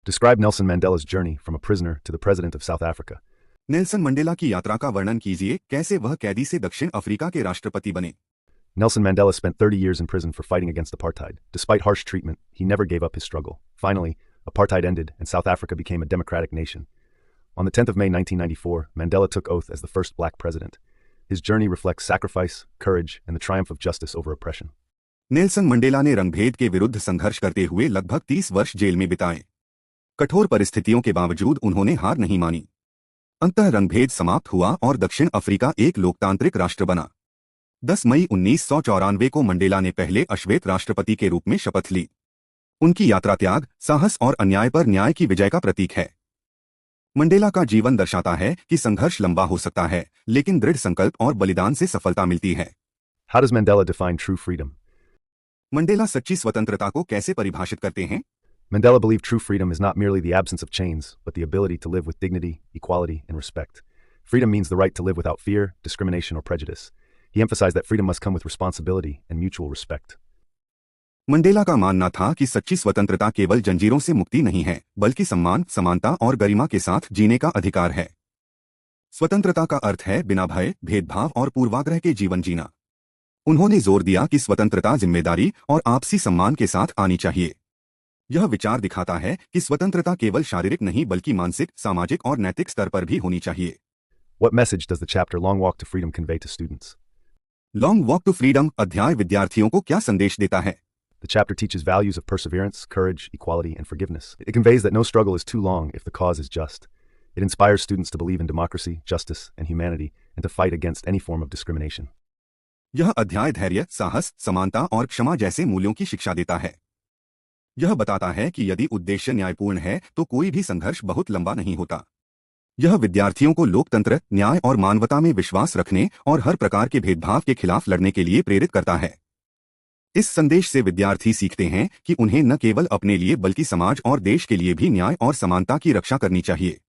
Describe Nelson Mandela's journey from a prisoner to the president of South Africa. Nelson Mandela की यात्रा का वर्णन कीजिए, कैसे वह कैदी से दक्षिण अफ्रीका के राष्ट्रपति बने। Nelson Mandela spent 30 years in prison for fighting against apartheid. Despite harsh treatment, he never gave up his struggle. Finally, apartheid ended and South Africa became a democratic nation. On the 10th of May 1994, Mandela took oath as the first black president. His journey reflects sacrifice, courage, and the triumph of justice over oppression. Nelson Mandela ने रंगभेद के विरुद्ध संघर्ष करते हुए लगभग 30 वर्ष jail में बिताए। कठोर परिस्थितियों के बावजूद उन्होंने हार नहीं मानी। अंततः रंगभेद समाप्त हुआ और दक्षिण अफ्रीका एक लोकतांत्रिक राष्ट्र बना। 10 मई 1994 को मंडेला ने पहले अश्वेत राष्ट्रपति के रूप में शपथ ली। उनकी यात्रा त्याग, साहस और अन्याय पर न्याय की विजय का प्रतीक है। मंडेला का जीवन दर्शाता है कि संघर्ष लंबा हो सकता है, लेकिन दृढ़ संकल्प और बलिदान से सफलता मिलती है। How does Mandela define true freedom? Mandela सच्ची स्वतंत्रता को कैसे परिभाषित करते हैं? Mandela believed true freedom is not merely the absence of chains, but the ability to live with dignity, equality, and respect. Freedom means the right to live without fear, discrimination, or prejudice. He emphasized that freedom must come with responsibility and mutual respect. Mandela का मानना था कि सच्ची स्वतंत्रता केवल जंजीरों से मुक्ति नहीं है, बल्कि सम्मान, समानता और गरिमा के साथ जीने का अधिकार है। स्वतंत्रता का अर्थ है बिना भय, भेदभाव और पूर्वाग्रह के जीवन जीना। उन्होंने जोर दिया कि स्वतंत्रता जिम्मेदारी और आपसी सम्मान के साथ आनी चाहिए। यह विचार दिखाता है कि स्वतंत्रता केवल शारीरिक नहीं बल्कि मानसिक, सामाजिक और नैतिक स्तर पर भी होनी चाहिए। What message does the chapter Long Walk to Freedom convey to students? Long walk to freedom अध्याय विद्यार्थियों को क्या संदेश देता है? The chapter teaches values of perseverance, courage, equality, and forgiveness. It conveys that no struggle is too long if the cause is just. It inspires students to believe in democracy, justice, and humanity, and to fight against any form of discrimination. यह अध्याय धैर्य, साहस, समानता और क्षमा जैसे मूल्यों की शिक्षा देता है। यह बताता है कि यदि उद्देश्य न्यायपूर्ण है तो कोई भी संघर्ष बहुत लंबा नहीं होता। यह विद्यार्थियों को लोकतंत्र, न्याय और मानवता में विश्वास रखने और हर प्रकार के भेदभाव के खिलाफ लड़ने के लिए प्रेरित करता है। इस संदेश से विद्यार्थी सीखते हैं कि उन्हें न केवल अपने लिए बल्कि समाज और देश के लिए भी न्याय और समानता की रक्षा करनी चाहिए।